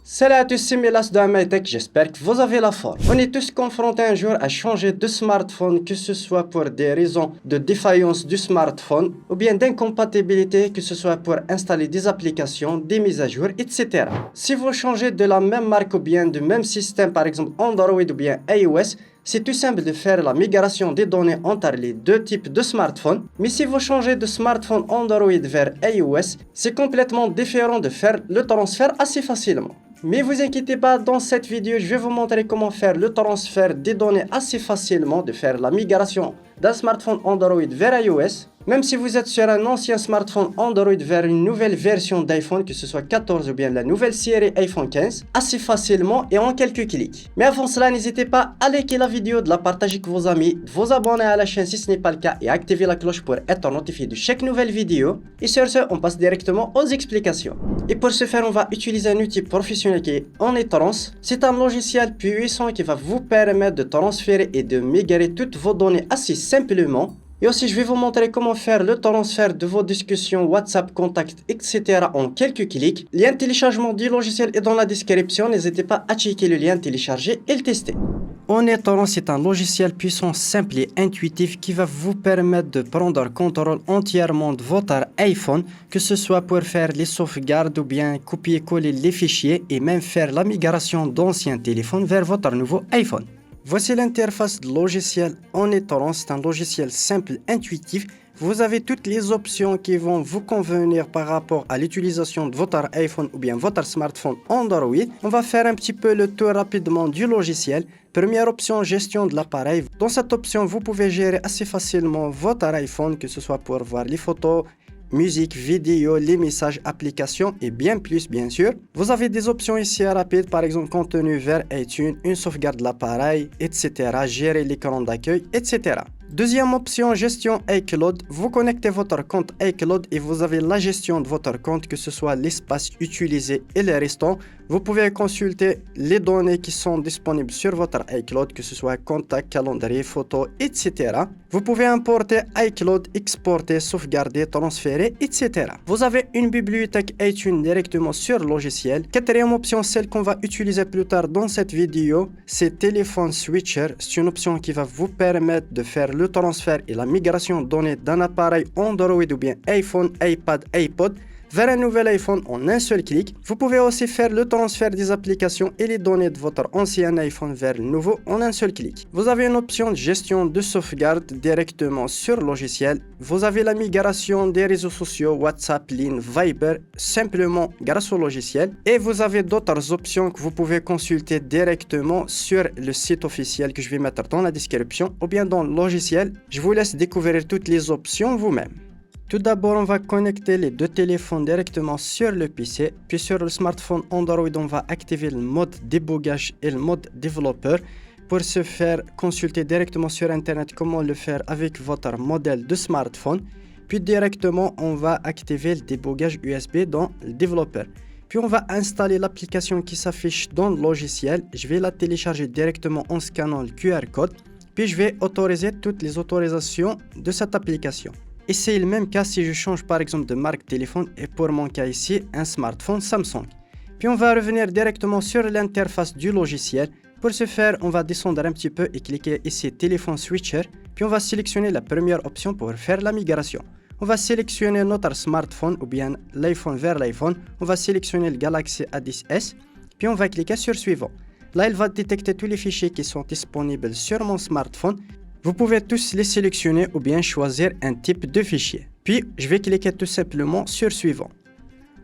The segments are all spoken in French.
Salut à tous, c'est Milas de Amaytech, j'espère que vous avez la forme. On est tous confrontés un jour à changer de smartphone, que ce soit pour des raisons de défaillance du smartphone ou bien d'incompatibilité, que ce soit pour installer des applications, des mises à jour, etc. Si vous changez de la même marque ou bien du même système, par exemple Android ou bien iOS, c'est tout simple de faire la migration des données entre les deux types de smartphones. Mais si vous changez de smartphone Android vers iOS, c'est complètement différent de faire le transfert assez facilement. Mais vous inquiétez pas, dans cette vidéo, je vais vous montrer comment faire le transfert des données assez facilement, de faire la migration d'un smartphone Android vers iOS. Même si vous êtes sur un ancien smartphone Android vers une nouvelle version d'iPhone, que ce soit 14 ou bien la nouvelle série iPhone 15, assez facilement et en quelques clics. Mais avant cela, n'hésitez pas à liker la vidéo, de la partager avec vos amis, de vous abonner à la chaîne si ce n'est pas le cas et activer la cloche pour être notifié de chaque nouvelle vidéo. Et sur ce, on passe directement aux explications. Et pour ce faire, on va utiliser un outil professionnel qui est OnlyTrans. C'est un logiciel puissant qui va vous permettre de transférer et de migrer toutes vos données assez simplement. Et aussi, je vais vous montrer comment faire le transfert de vos discussions, WhatsApp, contacts, etc. en quelques clics. Le lien de téléchargement du logiciel est dans la description. N'hésitez pas à checker le lien, télécharger et le tester. OnlyTrans, c'est un logiciel puissant, simple et intuitif qui va vous permettre de prendre contrôle entièrement de votre iPhone, que ce soit pour faire les sauvegardes ou bien copier-coller les fichiers et même faire la migration d'anciens téléphones vers votre nouveau iPhone. Voici l'interface de logiciel OnlyTrans, c'est un logiciel simple, intuitif. Vous avez toutes les options qui vont vous convenir par rapport à l'utilisation de votre iPhone ou bien votre smartphone Android. On va faire un petit peu le tour rapidement du logiciel. Première option, gestion de l'appareil. Dans cette option, vous pouvez gérer assez facilement votre iPhone, que ce soit pour voir les photos, musique, vidéo, les messages, applications et bien plus bien sûr. Vous avez des options ici rapides, par exemple contenu vers iTunes, une sauvegarde de l'appareil, etc. Gérer l'écran d'accueil, etc. Deuxième option, gestion iCloud. Vous connectez votre compte iCloud et vous avez la gestion de votre compte, que ce soit l'espace utilisé et les restants. Vous pouvez consulter les données qui sont disponibles sur votre iCloud, que ce soit contact, calendrier, photos, etc. Vous pouvez importer iCloud, exporter, sauvegarder, transférer, etc. Vous avez une bibliothèque iTunes directement sur le logiciel. Quatrième option, celle qu'on va utiliser plus tard dans cette vidéo, c'est Téléphone Switcher. C'est une option qui va vous permettre de faire le transfert et la migration de données d'un appareil Android ou bien iPhone, iPad, iPod vers un nouvel iPhone en un seul clic. Vous pouvez aussi faire le transfert des applications et les données de votre ancien iPhone vers le nouveau en un seul clic. Vous avez une option de gestion de sauvegarde directement sur le logiciel. Vous avez la migration des réseaux sociaux, WhatsApp, Line, Viber, simplement grâce au logiciel. Et vous avez d'autres options que vous pouvez consulter directement sur le site officiel que je vais mettre dans la description ou bien dans le logiciel. Je vous laisse découvrir toutes les options vous-même. Tout d'abord, on va connecter les deux téléphones directement sur le PC. Puis sur le smartphone Android, on va activer le mode débogage et le mode développeur. Pour se faire consulter directement sur Internet comment le faire avec votre modèle de smartphone. Puis directement, on va activer le débogage USB dans le développeur. Puis on va installer l'application qui s'affiche dans le logiciel. Je vais la télécharger directement en scannant le QR code. Puis je vais autoriser toutes les autorisations de cette application. Et c'est le même cas si je change par exemple de marque téléphone et pour mon cas ici un smartphone Samsung. Puis on va revenir directement sur l'interface du logiciel. Pour ce faire, on va descendre un petit peu et cliquer ici téléphone switcher. Puis on va sélectionner la première option pour faire la migration. On va sélectionner notre smartphone ou bien l'iPhone vers l'iPhone. On va sélectionner le Galaxy A10s. Puis on va cliquer sur suivant. Là, il va détecter tous les fichiers qui sont disponibles sur mon smartphone. Vous pouvez tous les sélectionner ou bien choisir un type de fichier. Puis, je vais cliquer tout simplement sur suivant.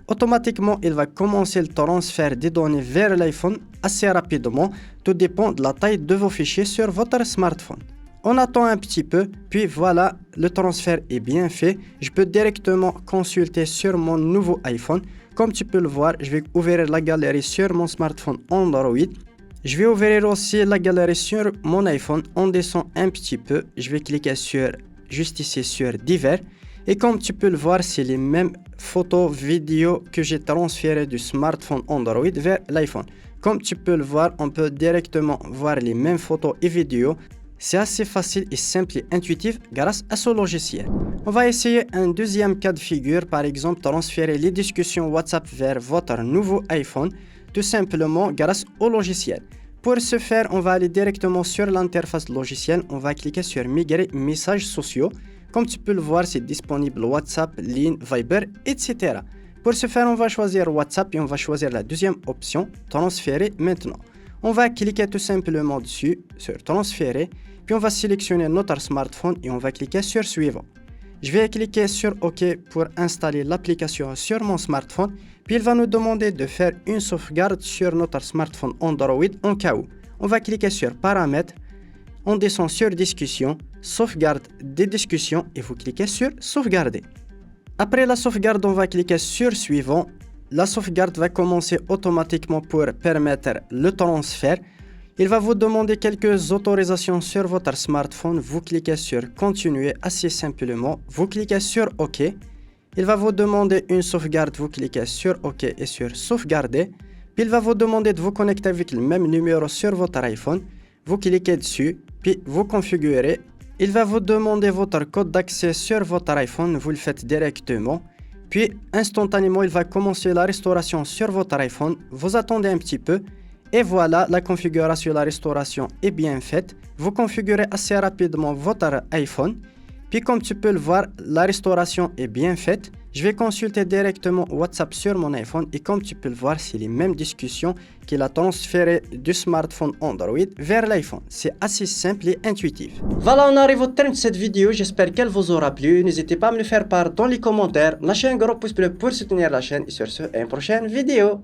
Automatiquement, il va commencer le transfert des données vers l'iPhone assez rapidement. Tout dépend de la taille de vos fichiers sur votre smartphone. On attend un petit peu, puis voilà, le transfert est bien fait. Je peux directement consulter sur mon nouveau iPhone. Comme tu peux le voir, je vais ouvrir la galerie sur mon smartphone Android. Je vais ouvrir aussi la galerie sur mon iPhone. On descend un petit peu. Je vais cliquer juste ici sur divers. Et comme tu peux le voir, c'est les mêmes photos, vidéos que j'ai transférées du smartphone Android vers l'iPhone. Comme tu peux le voir, on peut directement voir les mêmes photos et vidéos. C'est assez facile et simple et intuitif grâce à ce logiciel. On va essayer un deuxième cas de figure, par exemple transférer les discussions WhatsApp vers votre nouveau iPhone. tout simplement grâce au logiciel. Pour ce faire, on va aller directement sur l'interface logicielle, on va cliquer sur Migrer messages sociaux. Comme tu peux le voir, c'est disponible WhatsApp, Line, Viber, etc. Pour ce faire, on va choisir WhatsApp et on va choisir la deuxième option, Transférer maintenant. On va cliquer tout simplement dessus, sur Transférer, puis on va sélectionner notre smartphone et on va cliquer sur Suivant. Je vais cliquer sur OK pour installer l'application sur mon smartphone, puis il va nous demander de faire une sauvegarde sur notre smartphone Android en cas où. On va cliquer sur Paramètres, on descend sur Discussion, Sauvegarde des discussions et vous cliquez sur Sauvegarder. Après la sauvegarde, on va cliquer sur Suivant. La sauvegarde va commencer automatiquement pour permettre le transfert. Il va vous demander quelques autorisations sur votre smartphone. Vous cliquez sur Continuer assez simplement. Vous cliquez sur OK. Il va vous demander une sauvegarde. Vous cliquez sur OK et sur Sauvegarder. Puis il va vous demander de vous connecter avec le même numéro sur votre iPhone. Vous cliquez dessus, puis vous configurez. Il va vous demander votre code d'accès sur votre iPhone. Vous le faites directement. Puis, instantanément, il va commencer la restauration sur votre iPhone. Vous attendez un petit peu. Et voilà, la configuration de la restauration est bien faite. Vous configurez assez rapidement votre iPhone. Puis, comme tu peux le voir, la restauration est bien faite. Je vais consulter directement WhatsApp sur mon iPhone. Et comme tu peux le voir, c'est les mêmes discussions qu'il a transférées du smartphone Android vers l'iPhone. C'est assez simple et intuitif. Voilà, on arrive au terme de cette vidéo. J'espère qu'elle vous aura plu. N'hésitez pas à me le faire part dans les commentaires. Lâchez un gros pouce bleu pour soutenir la chaîne. Et sur ce, à une prochaine vidéo.